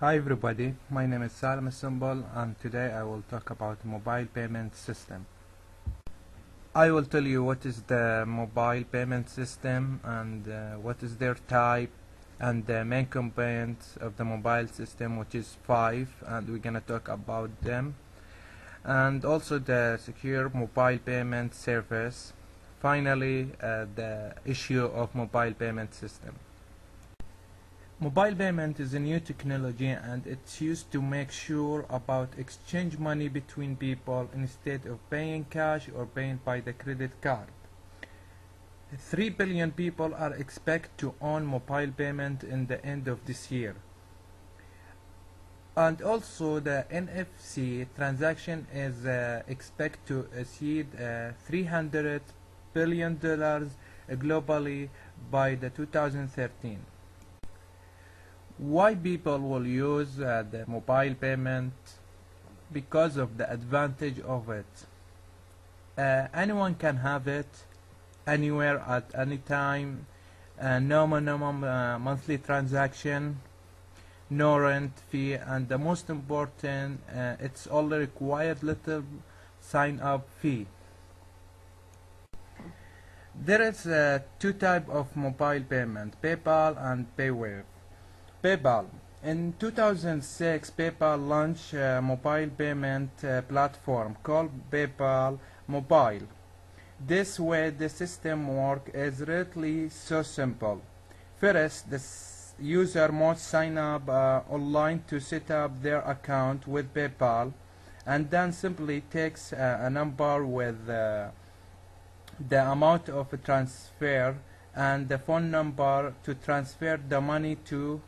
Hi everybody, my name is Salim Symbol and today I will talk about mobile payment system. I will tell you what is the mobile payment system and what is their type and the main components of the mobile system, which is 5, and we're gonna talk about them, and also the secure mobile payment service. Finally, the issue of mobile payment system. Mobile payment is a new technology and it's used to make sure about exchange money between people instead of paying cash or paying by the credit card. 3 billion people are expected to own mobile payment in the end of this year. And also the NFC transaction is expected to exceed $300 billion globally by the 2013. Why people will use the mobile payment? Because of the advantage of it. Anyone can have it anywhere at any time, no minimum monthly transaction, no rent fee, and the most important, it's only required little sign up fee. There is two types of mobile payment, PayPal and PayWave. PayPal. In 2006, PayPal launched a mobile payment platform called PayPal Mobile. This way the system works is really so simple. First, the user must sign up online to set up their account with PayPal, and then simply takes a number with the amount of a transfer and the phone number to transfer the money to,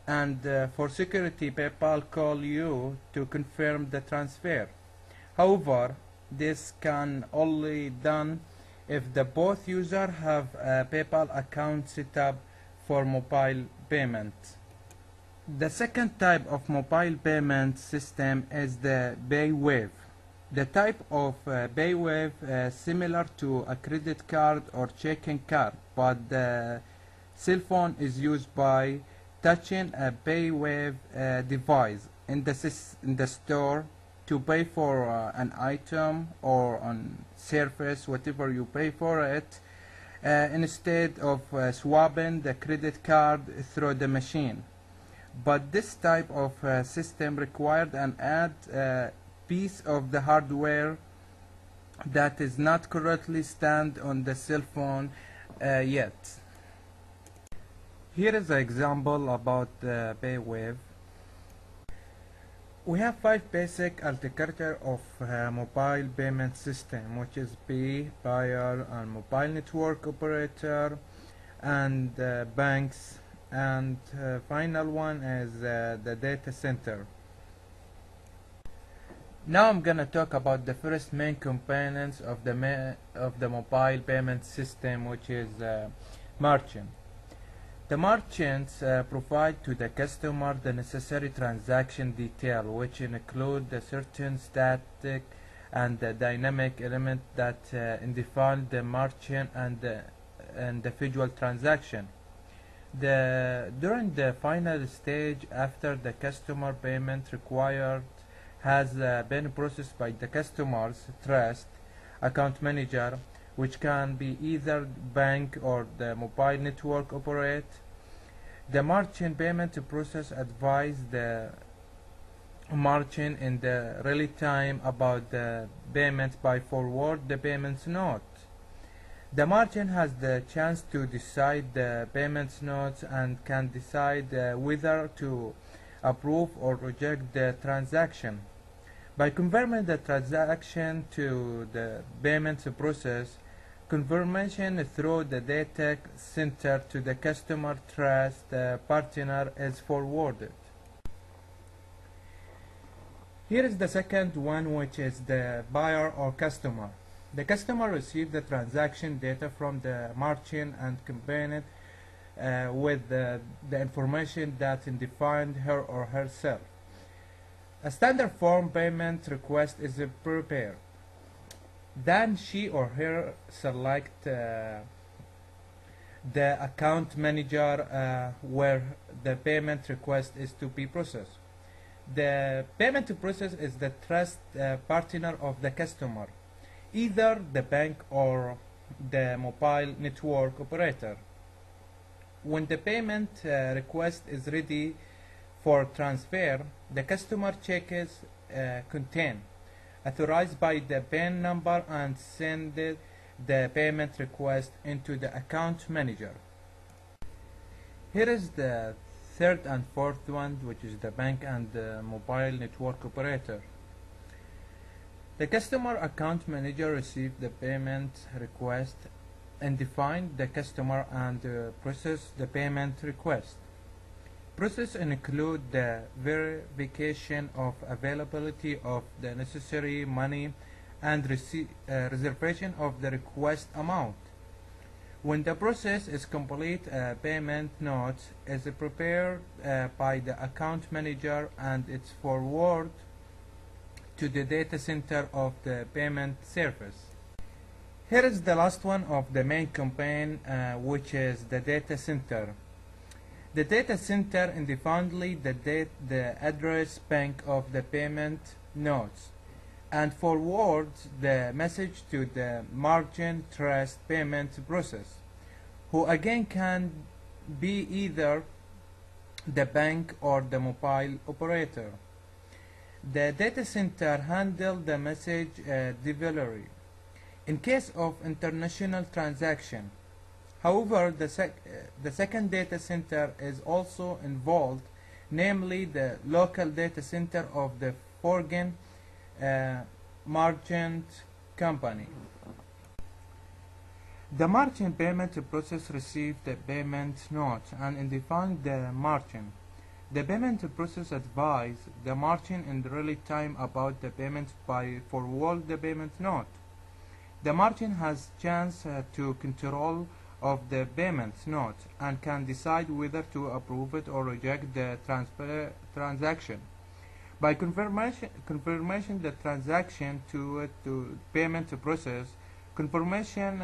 and for security PayPal call you to confirm the transfer. However, this can only done if the both user have a PayPal account set up for mobile payment. The second type of mobile payment system is the PayWave. The type of PayWave similar to a credit card or checking card, but the cell phone is used by touching a PayWave device in the store to pay for an item or on service, whatever you pay for it, instead of swapping the credit card through the machine. But this type of system required an add piece of the hardware that is not currently stand on the cell phone yet. Here is an example about PayWave. We have 5 basic architecture of mobile payment system, which is Pay, buyer, and mobile network operator, and banks, and final one is the data center. Now I'm gonna talk about the first main components of the mobile payment system, which is merchant. The merchants provide to the customer the necessary transaction detail, which include the certain static and the dynamic element that define the merchant and the individual transaction. During the final stage, after the customer payment required has been processed by the customer's trust account manager, which can be either bank or the mobile network operator, the merchant payment process advise the merchant in the real time about the payment by forward the payments note. The merchant has the chance to decide the payments notes and can decide whether to approve or reject the transaction. By confirming the transaction to the payments process, confirmation through the data center to the customer trust partner is forwarded. Here is the second one, which is the buyer or customer. The customer receives the transaction data from the merchant and combine it with the information that defined her or herself. A standard form payment request is prepared. Then she or her select the account manager where the payment request is to be processed. The payment process is the trust partner of the customer, either the bank or the mobile network operator. When the payment request is ready for transfer, the customer checks contain authorized by the PIN number and send the payment request into the account manager. Here is the third and fourth one, which is the bank and the mobile network operator. The customer account manager received the payment request and defined the customer and process the payment request. Process include the verification of availability of the necessary money and reservation of the request amount. When the process is complete, a payment note is prepared by the account manager and it's forwarded to the data center of the payment service. Here is the last one of the main campaign, which is the data center. The data center indefinitely the address bank of the payment notes and forwards the message to the margin trust payment process, who again can be either the bank or the mobile operator. The data center handles the message delivery in case of international transaction. However, the second data center is also involved, namely the local data center of the foreign merchant company. The merchant payment process received the payment note and defined the merchant. The payment process advise the merchant in real time about the payment by forward the payment note. The merchant has chance to control of the payment note and can decide whether to approve it or reject the transaction. By confirmation the transaction to payment process, confirmation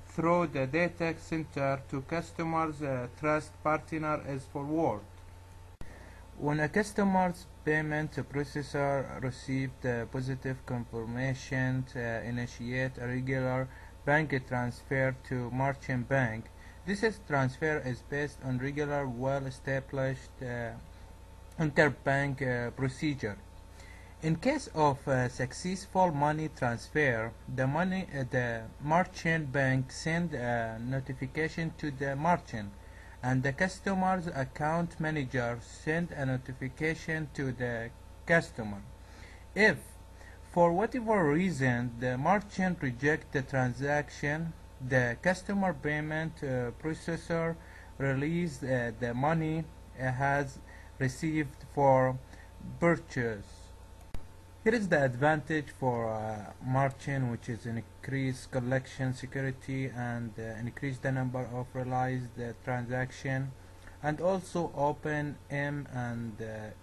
through the data center to customer's trust partner is forwarded. When a customer's payment processor receives the positive confirmation to initiate a regular bank transfer to merchant bank, this transfer is based on regular, well-established interbank procedure. In case of successful money transfer, the merchant bank send a notification to the merchant, and the customer's account manager send a notification to the customer. If for whatever reason the merchant rejects the transaction, the customer payment processor release the money has received for purchase. Here is the advantage for merchant, which is increase collection security and increase the number of realized transaction, and also open M and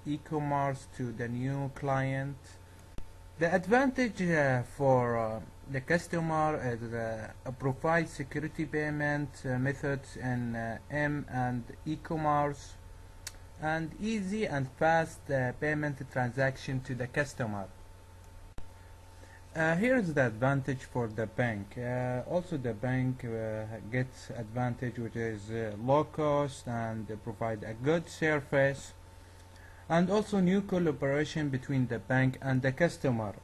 e-commerce to the new client. The advantage for the customer is provide security payment methods in M and e-commerce and easy and fast payment transaction to the customer. Here is the advantage for the bank. Also the bank gets advantage, which is low cost and provide a good service, and also new collaboration between the bank and the customer.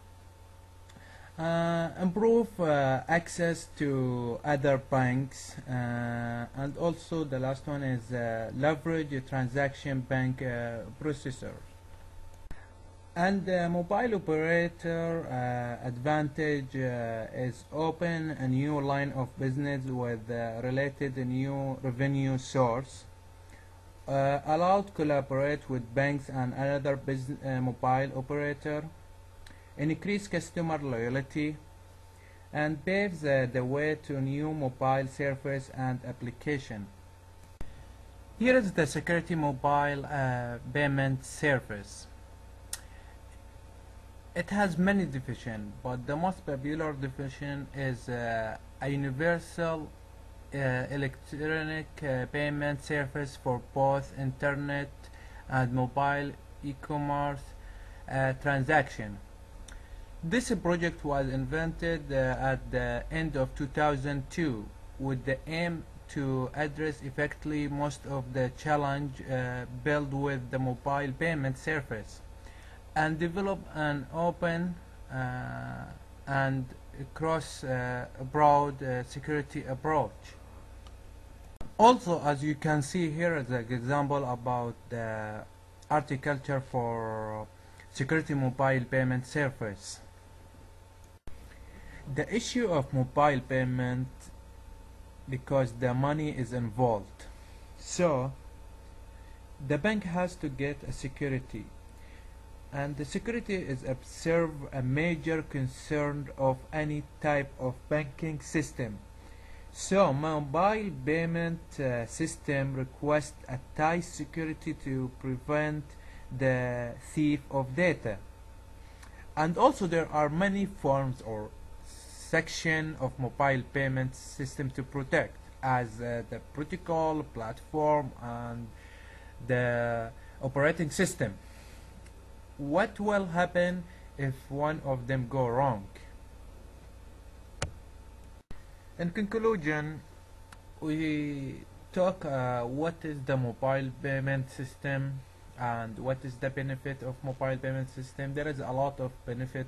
Improve access to other banks, and also the last one is leverage transaction bank processor. And the mobile operator advantage is open a new line of business with related new revenue source, allowed collaborate with banks and another mobile operator, increase customer loyalty, and paves the way to new mobile service and application. Here is the security mobile payment service. It has many divisions, but the most popular division is a universal electronic payment service for both internet and mobile e-commerce transaction. This project was invented at the end of 2002 with the aim to address effectively most of the challenge built with the mobile payment surface and develop an open and cross-broad security approach. Also, as you can see here as an example about the architecture for security mobile payment surface. The issue of mobile payment because the money is involved. So the bank has to get a security, and the security is observed a major concern of any type of banking system. So mobile payment system requests a tight security to prevent the thief of data. And also there are many forms or section of mobile payment system to protect, as the protocol, platform, and the operating system. What will happen if one of them go wrong? In conclusion, we talk what is the mobile payment system and what is the benefit of mobile payment system. There is a lot of benefit,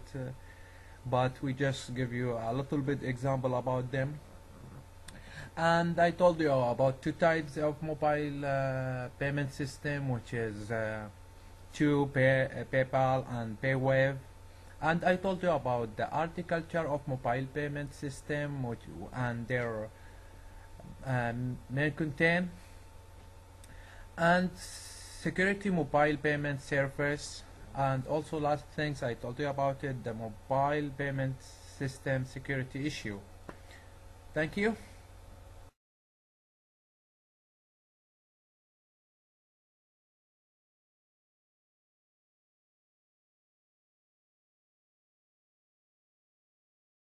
but we just give you a little bit example about them. And I told you about two types of mobile payment system, which is PayPal and PayWave. And I told you about the architecture of mobile payment system, which and their main content, and security mobile payment surface. And also last things I told you about it, the mobile payment system security issue. Thank you.